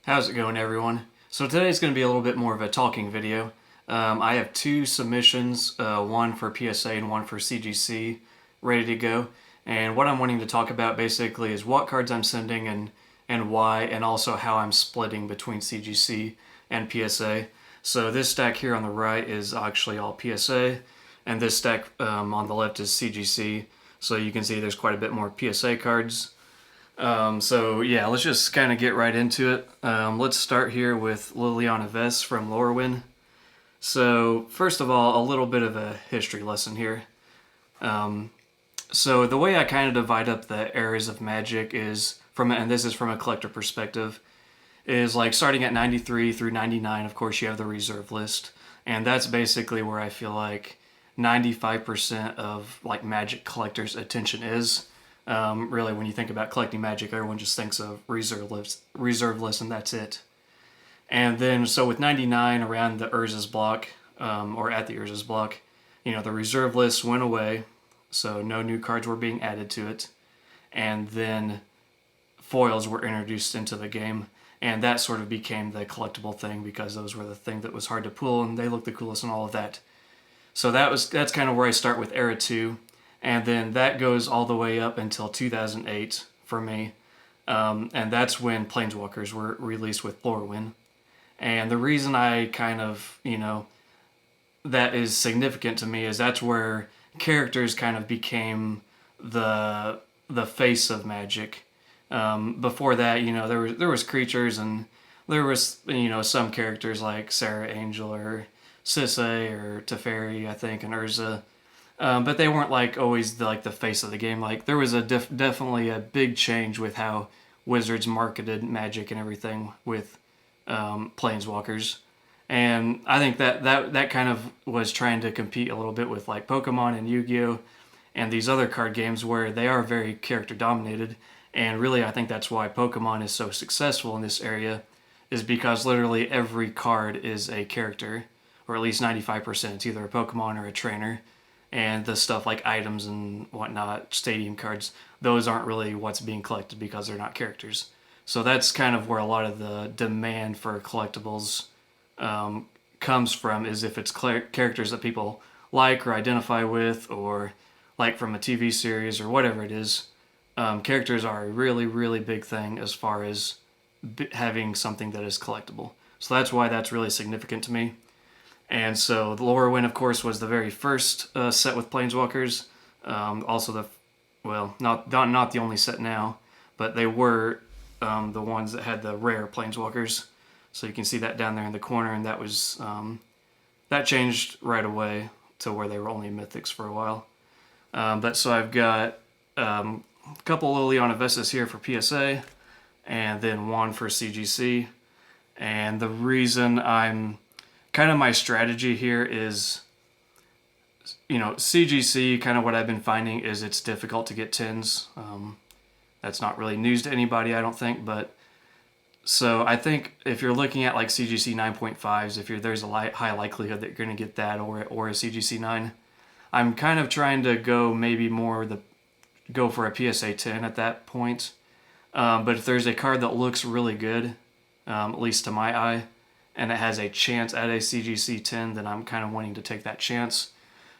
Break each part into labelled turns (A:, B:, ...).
A: How's it going, everyone? So today's going to be a little bit more of a talking video. I have two submissions, one for PSA and one for CGC, ready to go. And what I'm wanting to talk about basically is what cards I'm sending and why, and also how I'm splitting between CGC and PSA. So this stack here on the right is actually all PSA, and this stack on the left is CGC. So you can see there's quite a bit more PSA cards. So yeah, let's just kind of get right into it. Let's start here with Liliana Vess from Lorwyn. So first of all, a little bit of a history lesson here. So the way I kind of divide up the eras of Magic is and this is from a collector perspective, is like starting at 93 through 99, of course you have the reserve list. And that's basically where I feel like 95% of like Magic collectors' attention is. Really, when you think about collecting Magic, everyone just thinks of reserve list, and that's it. And then, so with 99 around the Urza's block, or at the Urza's block, the reserve list went away, so no new cards were being added to it. And then foils were introduced into the game, and that sort of became the collectible thing because those were the thing that was hard to pull, and they looked the coolest and all of that. So that's kind of where I start with Era 2. And then that goes all the way up until 2008 for me. And that's when Planeswalkers were released with Lorwyn. And the reason I kind of, that is significant to me is that's where characters kind of became the face of Magic. Before that, there was creatures, and there was, some characters like Sarah Angel or Sisay or Teferi, I think, and Urza. But they weren't like always the face of the game. Like there was definitely a big change with how Wizards marketed Magic and everything with Planeswalkers, and I think that kind of was trying to compete a little bit with like Pokemon and Yu-Gi-Oh! And these other card games where they are very character dominated. And really, I think that's why Pokemon is so successful in this area, is because literally every card is a character, or at least 95%. It's either a Pokemon or a trainer. And the stuff like items and whatnot, stadium cards, those aren't really what's being collected because they're not characters. So that's kind of where a lot of the demand for collectibles comes from, is if it's characters that people like or identify with, or like from a TV series or whatever it is. Characters are a really, really big thing as far as having something that is collectible. So that's why that's really significant to me. And so the Lorwyn, of course, was the very first set with Planeswalkers. Also not the only set now, but they were the ones that had the rare Planeswalkers. So you can see that down there in the corner, and that was that changed right away to where they were only mythics for a while. But so I've got a couple Liliana Vestas here for PSA, and then one for CGC. And the reason my strategy here is, CGC, kind of what I've been finding is it's difficult to get 10s. That's not really news to anybody, I don't think, but so I think if you're looking at like CGC 9.5s, there's a high likelihood that you're going to get that or a CGC 9. I'm kind of trying to go maybe go for a PSA 10 at that point. But if there's a card that looks really good, at least to my eye, and it has a chance at a CGC 10, then I'm kind of wanting to take that chance.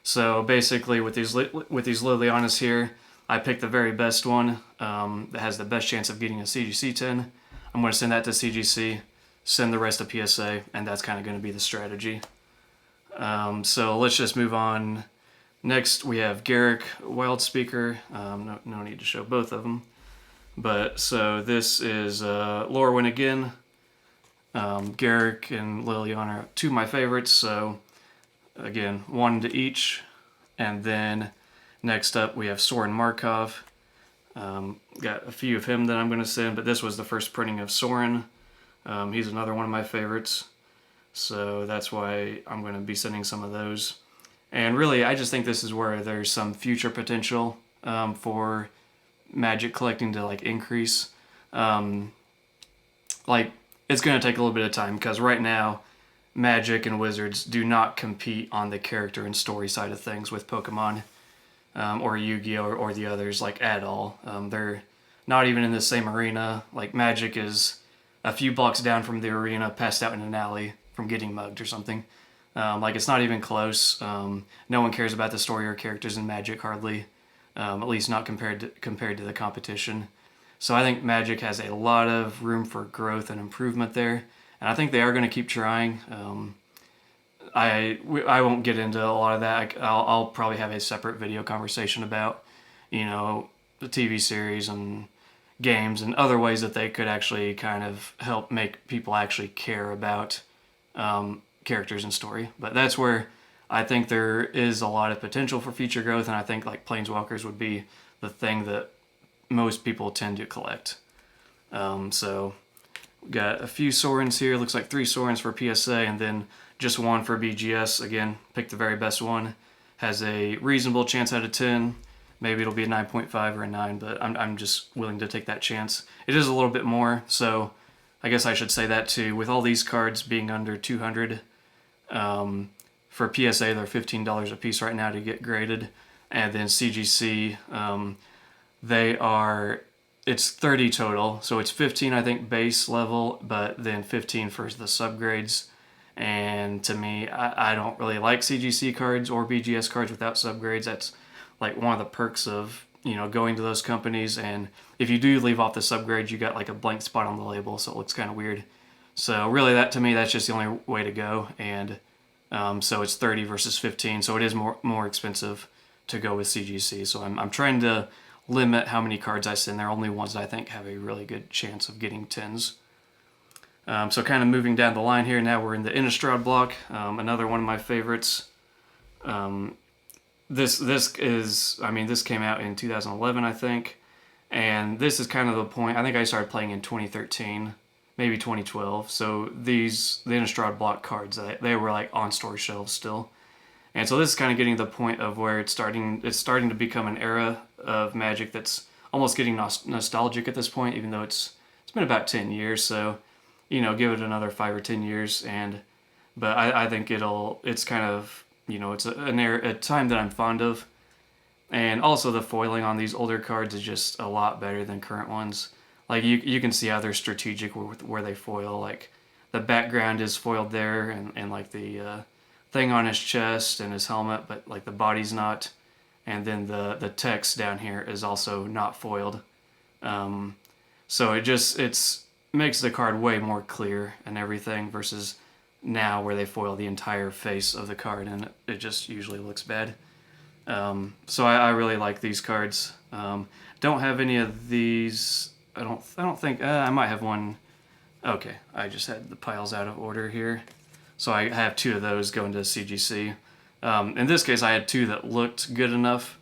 A: So basically with these Lilianas here, I picked the very best one that has the best chance of getting a CGC 10. I'm going to send that to CGC, send the rest to PSA, and that's kind of going to be the strategy. So let's just move on. Next we have Garrick Wildspeaker. No need to show both of them. But so this is Lorwyn again. Garrick and Liliana are two of my favorites, so again, one to each. And then next up we have Soren Markov. Got a few of him that I'm going to send, but this was the first printing of Soren. He's another one of my favorites, so that's why I'm going to be sending some of those. And really, I just think this is where there's some future potential for Magic collecting to increase. It's going to take a little bit of time, because right now Magic and Wizards do not compete on the character and story side of things with Pokemon or Yu-Gi-Oh! Or the others at all. They're not even in the same arena. Magic is a few blocks down from the arena, passed out in an alley from getting mugged or something. Like, it's not even close. No one cares about the story or characters in Magic hardly, at least not compared to the competition. So I think Magic has a lot of room for growth and improvement there, and I think they are going to keep trying. I won't get into a lot of that. I'll probably have a separate video conversation about, the TV series and games and other ways that they could actually kind of help make people actually care about characters and story. But that's where I think there is a lot of potential for future growth, and I think like Planeswalkers would be the thing that most people tend to collect. So we got a few Sorens here. Looks like 3 Sorens for PSA and then just 1 for BGS. Again, pick the very best one. Has a reasonable chance out of 10. Maybe it'll be a 9.5 or a 9, but I'm just willing to take that chance. It is a little bit more, so I guess I should say that too. With all these cards being under 200, for PSA they're $15 a piece right now to get graded, and then CGC it's 30 total, so it's 15 I think base level, but then 15 for the subgrades. And to me, I don't really like CGC cards or BGS cards without subgrades. That's like one of the perks of going to those companies, and if you do leave off the subgrades, you got like a blank spot on the label, so it looks kind of weird. So really, that to me, that's just the only way to go. And so it's 30 versus 15, so it is more expensive to go with CGC. So I'm trying to limit how many cards I send. They're only ones that I think have a really good chance of getting 10s. So kind of moving down the line here, now we're in the Innistrad block, another one of my favorites. This came out in 2011, I think, and this is kind of the point. I think I started playing in 2013, maybe 2012. So the Innistrad block cards, they were like on store shelves still, and so this is kind of getting to the point of where it's starting to become an era of Magic that's almost getting nostalgic at this point, even though it's been about 10 years. So give it another 5 or 10 years, but I think it's kind of. It's a time that I'm fond of. And also the foiling on these older cards is just a lot better than current ones. Like you can see how they're strategic where they foil. Like the background is foiled there, and like the thing on his chest and his helmet, but like the body's not. And then the text down here is also not foiled. So it makes the card way more clear and everything versus now where they foil the entire face of the card, and it just usually looks bad. So I really like these cards. Don't have any of these. I don't think I might have one. Okay, I just had the piles out of order here, so I have 2 of those going to CGC. In this case, I had 2 that looked good enough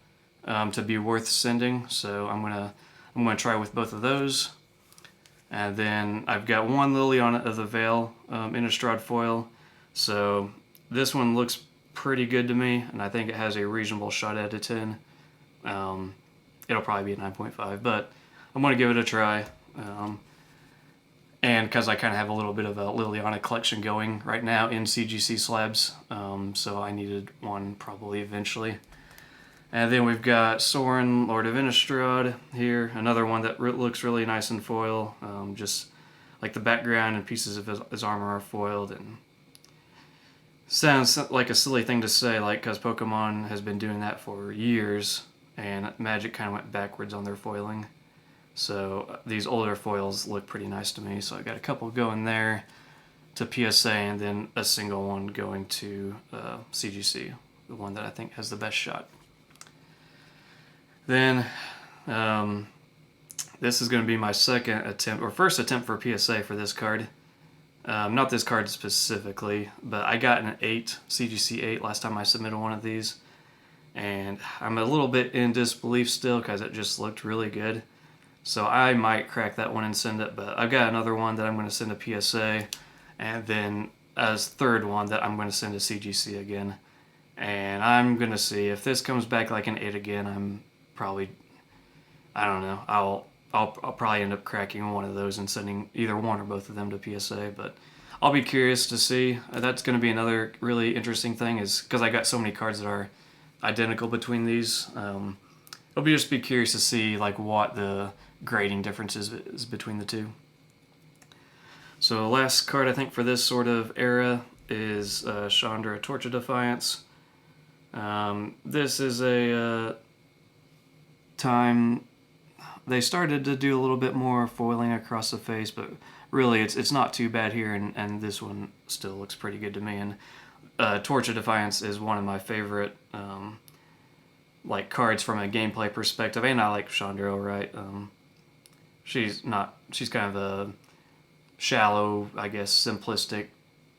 A: to be worth sending, so I'm gonna try with both of those. And then I've got 1 Liliana of the Veil Innistrad foil. So this one looks pretty good to me, and I think it has a reasonable shot at a 10. It'll probably be a 9.5, but I'm going to give it a try. And because I kind of have a little bit of a Liliana collection going right now in CGC slabs, so I needed one probably eventually. And then we've got Sorin, Lord of Innistrad here, another one that looks really nice in foil. Just like the background and pieces of his armor are foiled, and sounds like a silly thing to say, like because Pokemon has been doing that for years, and Magic kind of went backwards on their foiling. So these older foils look pretty nice to me. So I got a couple going there to PSA, and then a single one going to CGC, the one that I think has the best shot. Then this is going to be my first attempt for PSA for this card. Not this card specifically, but I got an 8, CGC 8 last time I submitted one of these. And I'm a little bit in disbelief still because it just looked really good. So I might crack that one and send it, but I've got another one that I'm going to send to PSA, and then as third one that I'm going to send to CGC again. And I'm going to see if this comes back like an 8 again. I'm probably, I don't know, I'll probably end up cracking one of those and sending either one or both of them to PSA, but I'll be curious to see. That's going to be another really interesting thing, is because I got so many cards that are identical between these. I'll just be curious to see like what the grading difference is between the two. So last card I think for this sort of era is Chandra, Torch of Defiance. This is a time they started to do a little bit more foiling across the face, but really it's not too bad here, and this one still looks pretty good to me. And Torch of Defiance is one of my favorite like cards from a gameplay perspective, and I like Chandra, right? She's kind of a shallow, I guess, simplistic,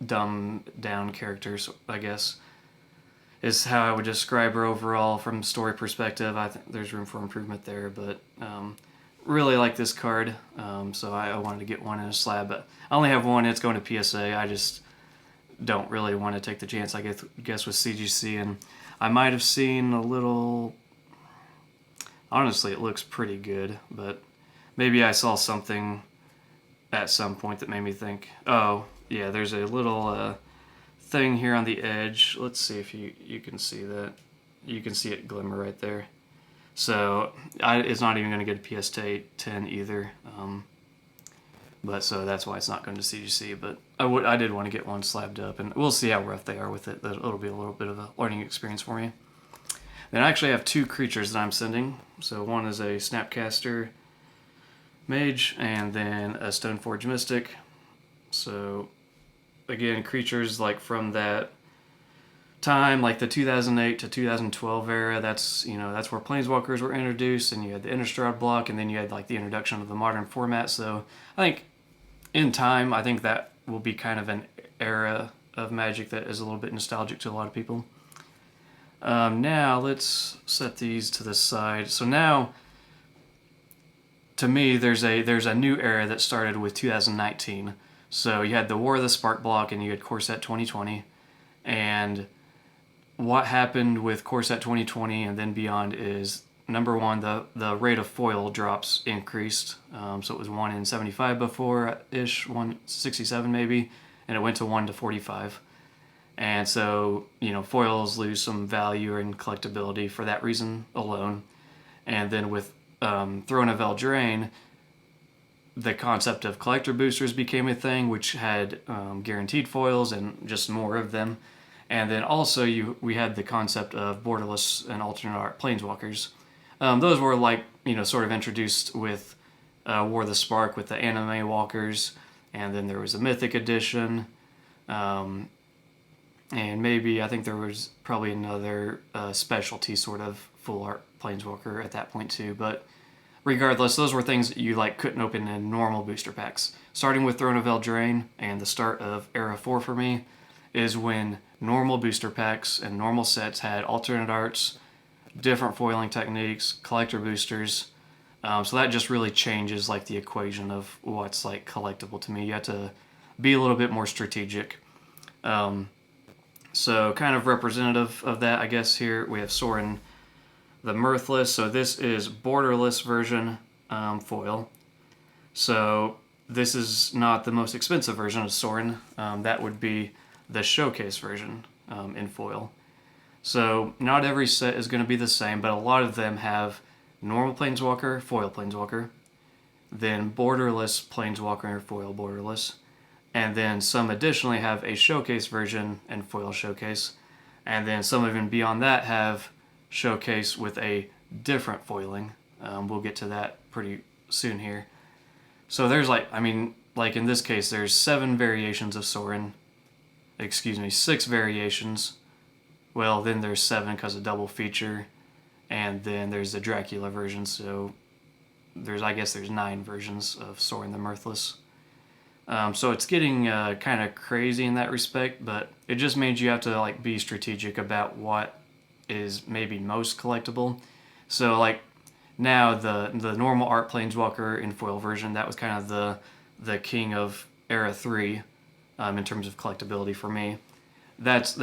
A: dumbed down character, so I guess is how I would describe her overall from story perspective. I think there's room for improvement there, but really like this card, so I wanted to get one in a slab, but I only have one. It's going to PSA. I just don't really want to take the chance, I guess, with CGC, and I might have seen a little. Honestly, it looks pretty good, but maybe I saw something at some point that made me think, oh, yeah, there's a little thing here on the edge. Let's see if you can see that. You can see it glimmer right there. So it's not even going to get a PSA 10 either. But so that's why it's not going to CGC. But I did want to get one slabbed up, and we'll see how rough they are with it. It'll be a little bit of a learning experience for me. Then I actually have two creatures that I'm sending. So one is a Snapcaster Mage, and then a Stoneforge Mystic. So again, creatures like from that time, like the 2008 to 2012 era. That's where Planeswalkers were introduced, and you had the Innistrad block, and then you had like the introduction of the modern format. So I think in time, I think that will be kind of an era of Magic that is a little bit nostalgic to a lot of people. Now let's set these to the side. So now, to me, there's a new era that started with 2019. So you had the War of the Spark block, and you had Core Set 2020, and what happened with Core Set 2020 and then beyond is, number one, the rate of foil drops increased. So it was 1 in 75 before-ish, 167 maybe, and it went to 1 to 45. And so, foils lose some value and collectability for that reason alone. And then with Throne of Eldraine, the concept of collector boosters became a thing, which had guaranteed foils and just more of them. And then also we had the concept of borderless and alternate art planeswalkers. Those were sort of introduced with War of the Spark with the anime walkers, and then there was a Mythic edition. And maybe, I think there was probably another specialty sort of full art planeswalker at that point too. But regardless, those were things that you couldn't open in normal booster packs. Starting with Throne of Eldraine and the start of Era 4 for me is when normal booster packs and normal sets had alternate arts, different foiling techniques, collector boosters. So that just really changes the equation of what's collectible to me. You have to be a little bit more strategic. So kind of representative of that, I guess, here we have Sorin the Mirthless. So this is borderless version foil. So this is not the most expensive version of Sorin. That would be the showcase version in foil. So not every set is going to be the same, but a lot of them have normal Planeswalker, foil Planeswalker, then borderless Planeswalker, foil borderless, and then some additionally have a showcase version and foil showcase, and then some even beyond that have showcase with a different foiling. We'll get to that pretty soon here. So there's in this case, there's 7 variations of Sorin. 6 variations. Well, then there's 7 because of double feature, and then there's the Dracula version. So there's 9 versions of Sorin the Mirthless. So it's getting kind of crazy in that respect, but it just means you have to be strategic about what is maybe most collectible. So now the normal art planeswalker in foil version, that was kind of the king of Era 3 in terms of collectability for me. That's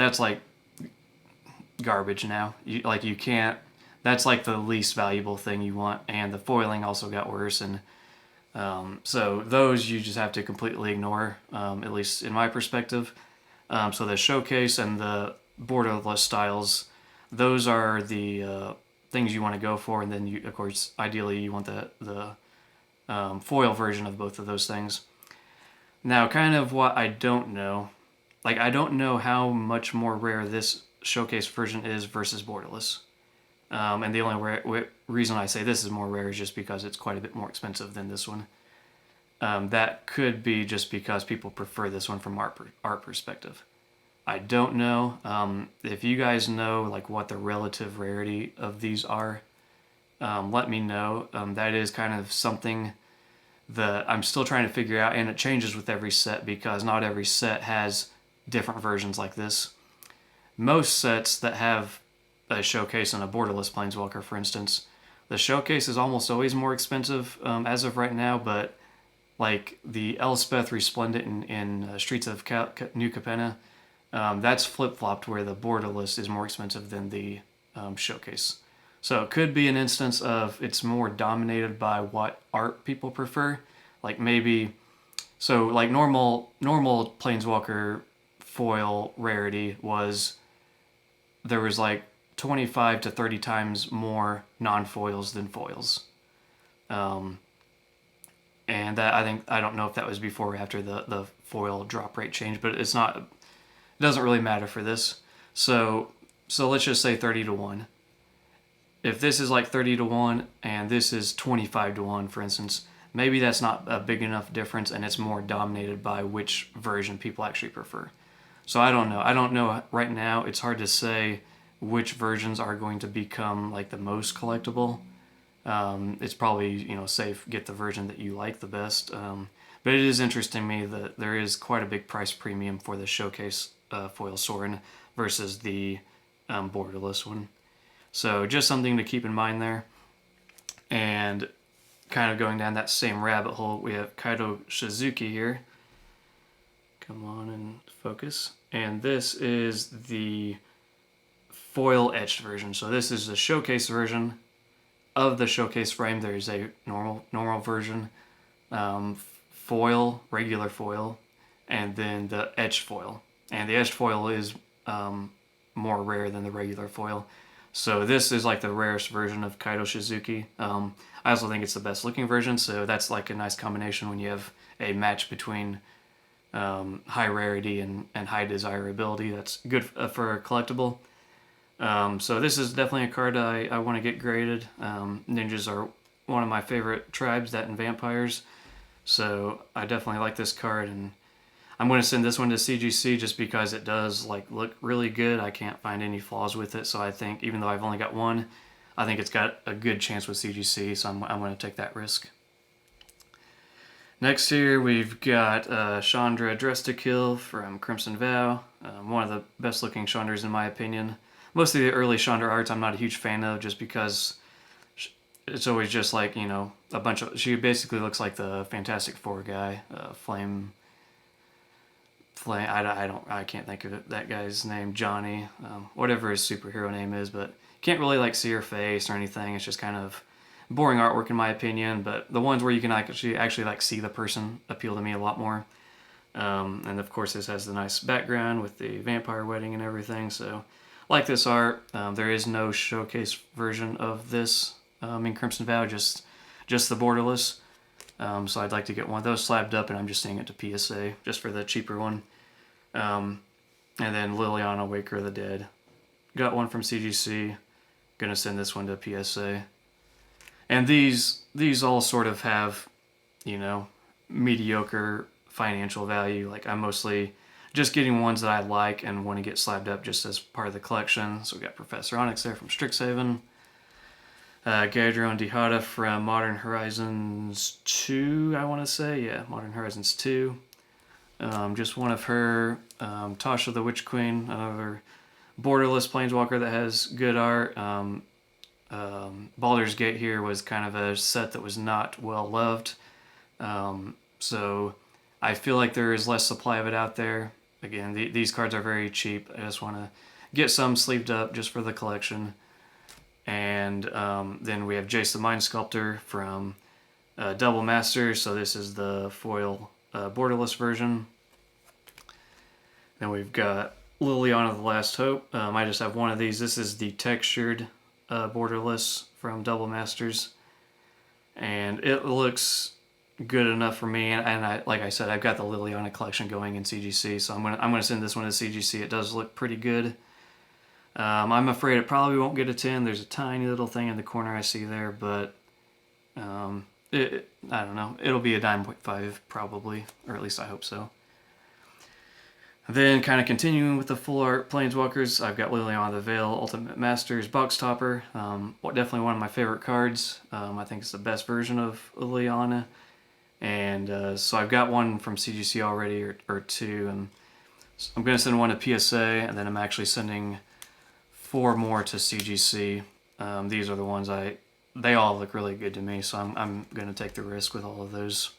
A: garbage now. You can't. That's the least valuable thing you want, and the foiling also got worse, and so those you just have to completely ignore, at least in my perspective. So the showcase and the borderless styles, those are the things you want to go for, and then of course, ideally you want the foil version of both of those things. Now, kind of what I don't know, like I don't know how much more rare this showcase version is versus borderless. And the only reason I say this is more rare is just because it's quite a bit more expensive than this one. That could be just because people prefer this one from art perspective. I don't know. If you guys know like what the relative rarity of these are, let me know. That is kind of something that I'm still trying to figure out, and it changes with every set because not every set has different versions like this. Most sets that have a showcase and a borderless planeswalker, for instance, the showcase is almost always more expensive as of right now, but like the Elspeth Resplendent in Streets of New Capenna, that's flip-flopped where the borderless is more expensive than the showcase. So it could be an instance of it's more dominated by what art people prefer. Like maybe, so like normal Planeswalker foil rarity was, there was like 25 to 30 times more non-foils than foils. And that I don't know if that was before or after the foil drop rate change, but it's not, it doesn't really matter for this. So let's just say 30 to 1. If this is like 30 to 1 and this is 25 to 1, for instance, maybe that's not a big enough difference and it's more dominated by which version people actually prefer. So I don't know. I don't know right now. It's hard to say which versions are going to become like the most collectible. It's probably, safe, get the version that you like the best. But it is interesting to me that there is quite a big price premium for the showcase foil Sorin versus the borderless one. So just something to keep in mind there. And kind of going down that same rabbit hole, we have Kaito Shizuki here. Come on and focus. And this is the foil etched version. So this is the showcase version of the showcase frame. There's a normal version, foil, regular foil, and then the etched foil. And the etched foil is more rare than the regular foil. So this is like the rarest version of Kaito Shizuki. I also think it's the best looking version, so that's like a nice combination when you have a match between high rarity and high desirability. That's good for a collectible. So this is definitely a card I want to get graded. Ninjas are one of my favorite tribes, that and vampires. So I definitely like this card, and I'm going to send this one to CGC just because it does like look really good. I can't find any flaws with it, so I think even though I've only got one, I think it's got a good chance with CGC, so I'm going to take that risk. Next here we've got Chandra Dress to Kill from Crimson Vow. One of the best looking Chandras in my opinion. Most of the early Chandra arts I'm not a huge fan of just because it's always just like, a bunch of, she basically looks like the Fantastic Four guy, Flame, I can't think of that guy's name, Johnny, whatever his superhero name is, but can't really like see her face or anything. It's just kind of boring artwork in my opinion, but the ones where you can actually like see the person appeal to me a lot more. And of course this has the nice background with the vampire wedding and everything, so like this art. There is no showcase version of this in Crimson Vow, just the borderless. So I'd like to get one of those slabbed up, and I'm just sending it to PSA just for the cheaper one. And then Liliana, Waker of the Dead. Got one from CGC. Gonna send this one to PSA. And these all sort of have, mediocre financial value. Like I'm mostly just getting ones that I like and want to get slabbed up just as part of the collection. So we got Professor Onyx there from Strixhaven. Gadron Dihada from Modern Horizons 2, I want to say. Yeah, Modern Horizons 2. Just one of her. Tasha the Witch Queen, another borderless planeswalker that has good art. Baldur's Gate here was kind of a set that was not well loved. So I feel like there is less supply of it out there. Again, these cards are very cheap. I just want to get some sleeved up just for the collection. And then we have Jace the Mind Sculptor from Double Masters. So this is the foil borderless version. Then we've got Liliana the Last Hope. I just have one of these. This is the textured borderless from Double Masters. And it looks good enough for me. And I, like I said, I've got the Liliana collection going in CGC, so I'm gonna send this one to CGC. It does look pretty good. I'm afraid it probably won't get a 10. There's a tiny little thing in the corner I see there, but I don't know. It'll be a 9.5 probably, or at least I hope so. Then kind of continuing with the full art Planeswalkers, I've got Liliana the Veil Ultimate Masters Box Topper. Definitely one of my favorite cards. I think it's the best version of Liliana. And so I've got one from CGC already, or two. And so I'm going to send one to PSA, and then I'm actually sending 4 more to CGC. These are the ones they all look really good to me, so I'm going to take the risk with all of those.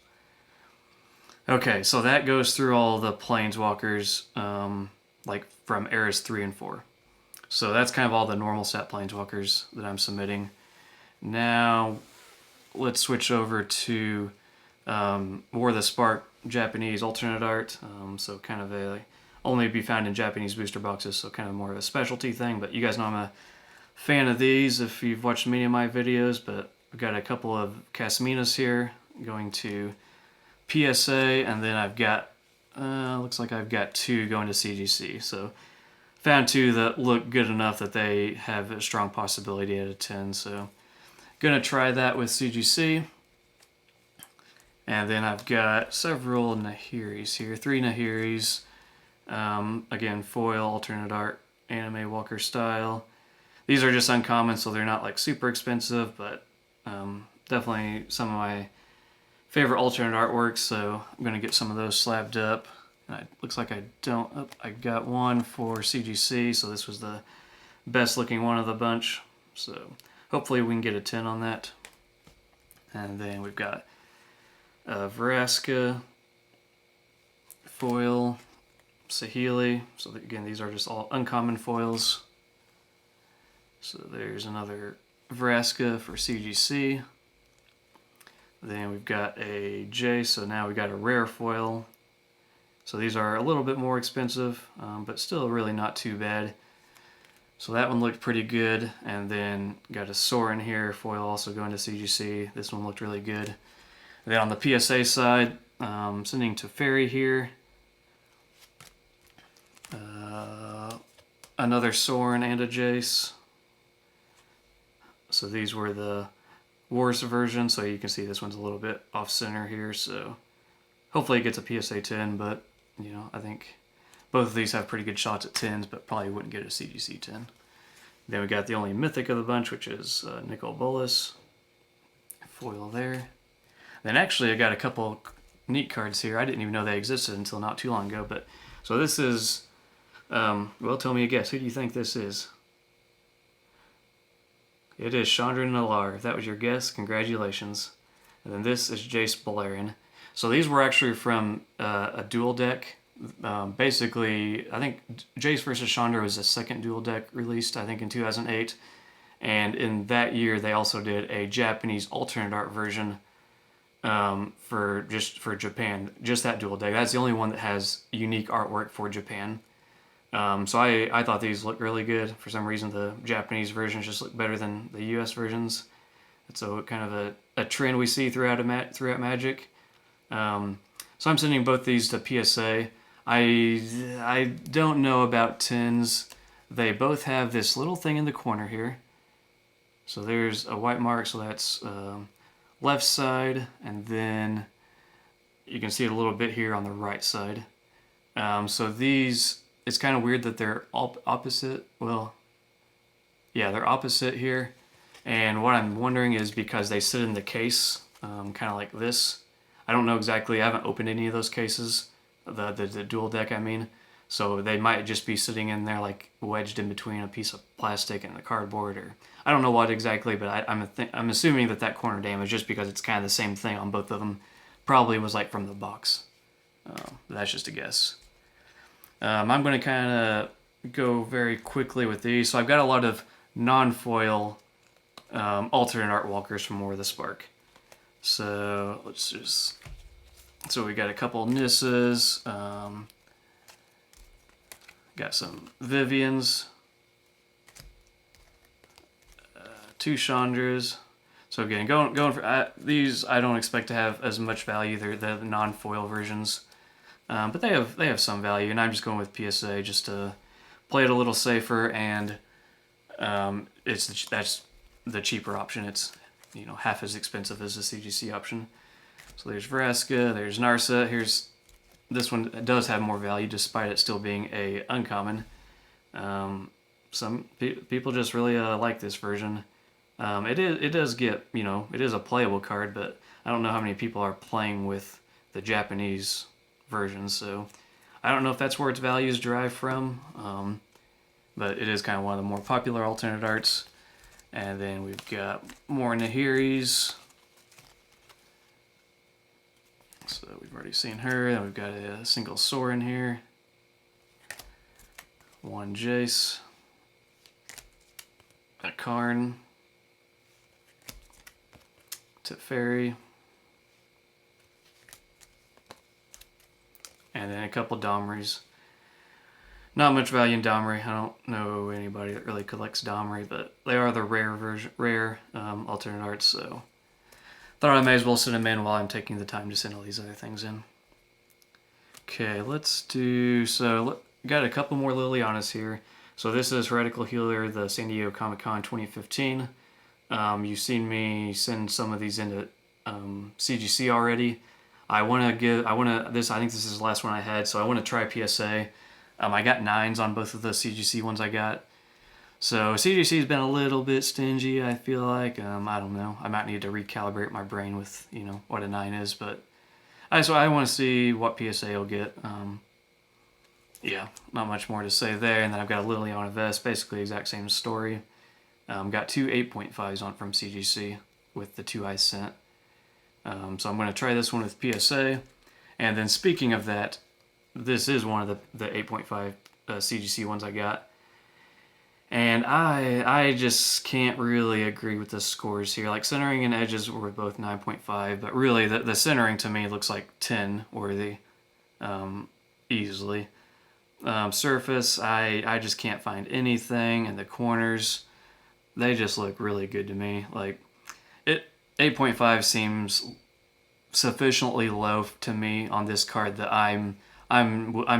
A: Okay, so that goes through all the Planeswalkers, like from Eras 3 and 4. So that's kind of all the normal set Planeswalkers that I'm submitting. Now, let's switch over to War of the Spark Japanese alternate art. So kind of only be found in Japanese booster boxes, so kind of more of a specialty thing. But you guys know I'm a fan of these if you've watched many of my videos. But I've got a couple of Casminas here going to PSA, and then I've got looks like I've got 2 going to CGC. So found 2 that look good enough that they have a strong possibility at a 10. So gonna try that with CGC. And then I've got several Nahiris here, 3 Nahiris. Again, foil, alternate art, anime Walker style. These are just uncommon, so they're not like super expensive, but definitely some of my favorite alternate artworks, so I'm going to get some of those slabbed up. It looks like I got one for CGC, so this was the best looking one of the bunch. So hopefully we can get a 10 on that. And then we've got Vraska, foil, Saheeli. So again, these are just all uncommon foils. So there's another Vraska for CGC. Then we've got a J, so now we've got a rare foil. So these are a little bit more expensive, but still really not too bad. So that one looked pretty good. And then got a Sorin here, foil also going to CGC. This one looked really good. And then on the PSA side, sending to Fairy here. Another Sorin and a Jace. So these were the Wars version, so you can see this one's a little bit off center here, so hopefully it gets a PSA 10, but you know, I think both of these have pretty good shots at 10s, but probably wouldn't get a CGC 10. Then we got the only mythic of the bunch, which is Nicol Bolas, foil there. Then actually I got a couple neat cards here. I didn't even know they existed until not too long ago, but so this is well, tell me a guess. Who do you think this is? It is Chandra Nalaar. If that was your guess, congratulations. And then this is Jace Balerion. So these were actually from a dual deck. Basically, I think Jace versus Chandra was the second dual deck released, I think in 2008. And in that year, they also did a Japanese alternate art version for Japan. Just that dual deck. That's the only one that has unique artwork for Japan. So I thought these looked really good. For some reason, the Japanese versions just look better than the US versions. It's kind of a trend we see throughout Magic. So I'm sending both these to PSA. I don't know about 10s. They both have this little thing in the corner here. So there's a white mark, so that's left side, and then you can see it a little bit here on the right side. So these... It's kind of weird that they're opposite. Well, yeah, they're opposite here. And what I'm wondering is because they sit in the case, kind of like this. I don't know exactly. I haven't opened any of those cases, the dual deck, I mean. So they might just be sitting in there like wedged in between a piece of plastic and the cardboard, or I don't know what exactly, but I'm assuming that corner damage, just because it's kind of the same thing on both of them, probably was like from the box. That's just a guess. I'm going to kind of go very quickly with these. So I've got a lot of non-foil alternate art walkers from War of the Spark. So let's just... So we got a couple Nissas. Got some Vivians. 2 Chandras. So again, going for these, I don't expect to have as much value. They're the non-foil versions, but they have some value, and I'm just going with PSA just to play it a little safer, and that's the cheaper option. It's half as expensive as the CGC option. So there's Vraska, there's Narsa. Here's this one that does have more value despite it still being a uncommon. Some people just really like this version. It does get, it is a playable card, but I don't know how many people are playing with the Japanese version, so I don't know if that's where its value is derived from, but it is kind of one of the more popular alternate arts. And then we've got more Nahiris. So we've already seen her. Then we've got a single Sorin here. One Jace. A Karn. Teferi. And then a couple Domries. Not much value in Domri. I don't know anybody that really collects Domri, but they are the rare alternate arts, so thought I may as well send them in while I'm taking the time to send all these other things in. Okay, let's do, got a couple more Lilianas here. So this is Heretical Healer, the San Diego Comic-Con 2015. You've seen me send some of these into CGC already. I think this is the last one I had, so I want to try PSA. I got 9s on both of the CGC ones I got. So CGC's been a little bit stingy, I feel like. I don't know. I might need to recalibrate my brain with, what a 9 is, but so I want to see what PSA will get. Yeah, not much more to say there. And then I've got a Liliana Vest, basically exact same story. Got two 8.5s on from CGC with the 2 I sent. So I'm going to try this one with PSA. And then speaking of that, this is one of the 8.5 CGC ones I got. And I just can't really agree with the scores here. Like centering and edges were both 9.5, but really the centering to me looks like 10 worthy, easily. Surface, I just can't find anything, and the corners, they just look really good to me. Like 8.5 seems sufficiently low to me on this card that I'm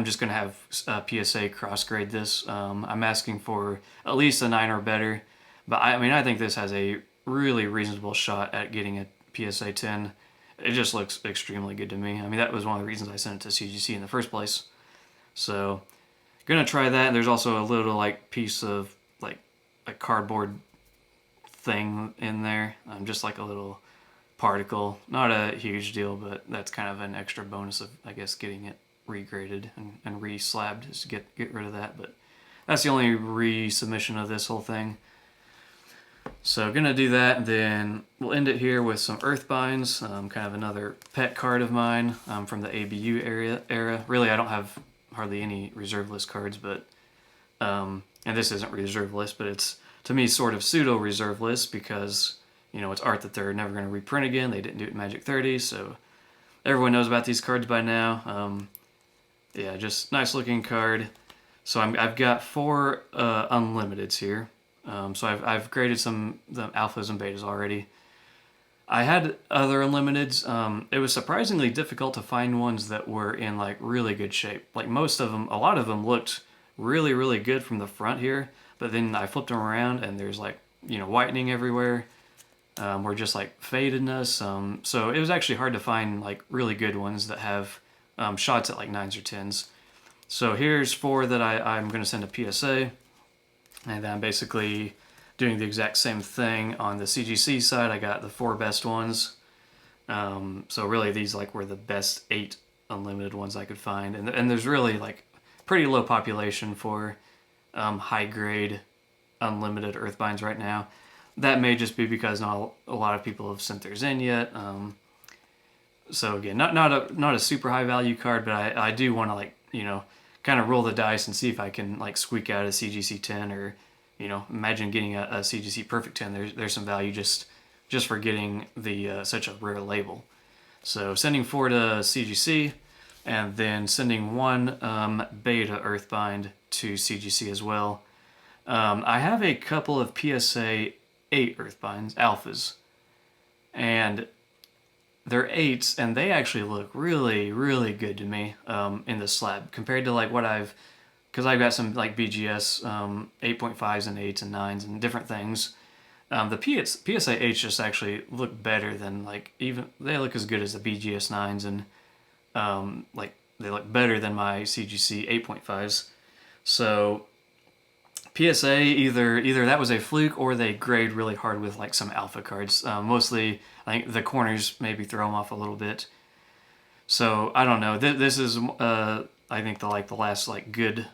A: just gonna have PSA cross grade this. I'm asking for at least a 9 or better, but I think this has a really reasonable shot at getting a PSA 10. It just looks extremely good to me. I mean, that was one of the reasons I sent it to CGC in the first place. So, gonna try that. And there's also a little piece of a cardboard thing in there, just like a little particle. Not a huge deal, but that's kind of an extra bonus of, I guess, getting it regraded and re-slabbed is to get rid of that. But that's the only resubmission of this whole thing. So gonna do that, and then we'll end it here with some Earthbinds, kind of another pet card of mine from the ABU era. Really, I don't have hardly any reserve list cards, but and this isn't reserve list, but it's to me sort of pseudo reserve list because it's art that they're never going to reprint again. They didn't do it in Magic 30, so everyone knows about these cards by now. Yeah, just nice looking card. So I've got 4 unlimiteds here. So I've graded some the alphas and betas already. I had other unlimiteds. It was surprisingly difficult to find ones that were in really good shape. Like most of them, a lot of them looked really, really good from the front here, but then I flipped them around and there's whitening everywhere, or just fadedness. So it was actually hard to find really good ones that have shots at 9s or 10s. So here's 4 that I'm going to send to PSA, and then I'm basically doing the exact same thing on the CGC side. I got the 4 best ones. So really these were the best 8 unlimited ones I could find, and there's really pretty low population for high grade unlimited Earthbinds right now. That may just be because not a lot of people have sent theirs in yet. So again, not a super high value card, but I do want to kind of roll the dice and see if I can squeak out a CGC 10, or imagine getting a CGC Perfect 10. There's some value just for getting the such a rare label. So sending 4 to CGC, and then sending 1 beta Earthbind to CGC as well. I have a couple of PSA 8 Earthbinds, alphas. and they're 8s, and they actually look really, really good to me in the slab compared to like what because I've got some like BGS 8.5s and 8s and 9s and different things. The PSA 8s just actually look better than like even they look as good as the BGS 9s and like they look better than my CGC 8.5s. So PSA either that was a fluke or they grade really hard with like some alpha cards. Mostly, I think the corners maybe throw them off a little bit. So I don't know. This is I think the last like good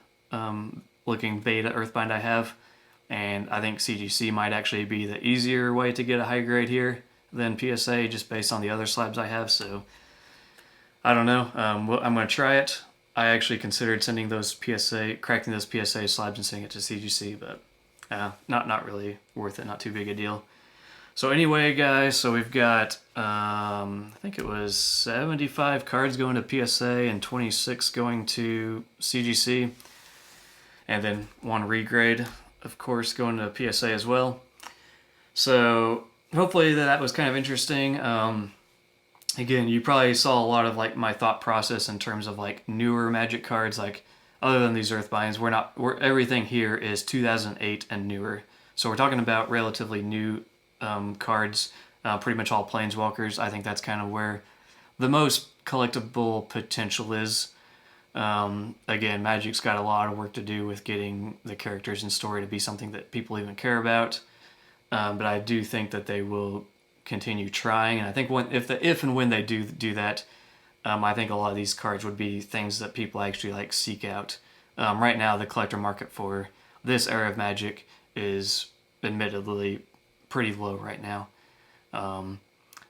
A: looking beta Earthbind I have, and I think CGC might actually be the easier way to get a high grade here than PSA just based on the other slabs I have. So I don't know. I'm going to try it. I actually considered sending those cracking those PSA slabs and sending it to CGC, but not really worth it. Not too big a deal. So anyway, guys, so we've got I think it was 75 cards going to PSA and 26 going to CGC, and then one regrade, of course, going to PSA as well. So hopefully that was kind of interesting. Again, you probably saw a lot of like my thought process in terms of like newer Magic cards. Like other than these Earthbinds, everything here is 2008 and newer. So we're talking about relatively new cards, pretty much all Planeswalkers. I think that's kind of where the most collectible potential is. Again, Magic's got a lot of work to do with getting the characters and story to be something that people even care about. But I do think that they will continue trying, and I think if and when they do that, I think a lot of these cards would be things that people actually like seek out. Right now, the collector market for this era of Magic is admittedly pretty low right now.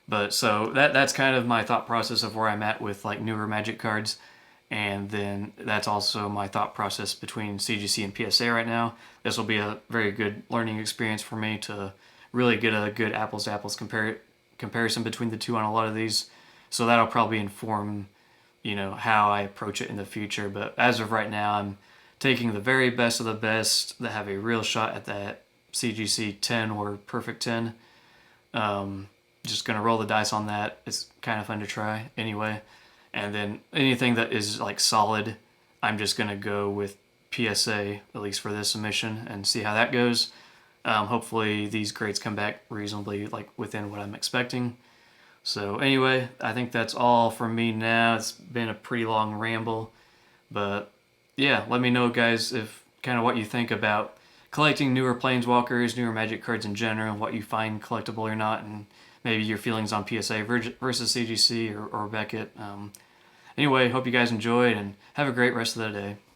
A: But so that's kind of my thought process of where I'm at with like newer Magic cards, and then that's also my thought process between CGC and PSA right now. This will be a very good learning experience for me to really get a good apples to apples comparison between the two on a lot of these. So that'll probably inform, how I approach it in the future. But as of right now, I'm taking the very best of the best that have a real shot at that CGC 10 or perfect 10. Just gonna roll the dice on that. It's kind of fun to try anyway. And then anything that is like solid, I'm just gonna go with PSA, at least for this submission, and see how that goes. Hopefully these grades come back reasonably like within what I'm expecting. So anyway, I think that's all from me now. It's been a pretty long ramble, but yeah, let me know, guys, if kind of what you think about collecting newer Planeswalkers, newer Magic cards in general, what you find collectible or not, and maybe your feelings on PSA versus CGC or Beckett. Anyway, hope you guys enjoyed and have a great rest of the day.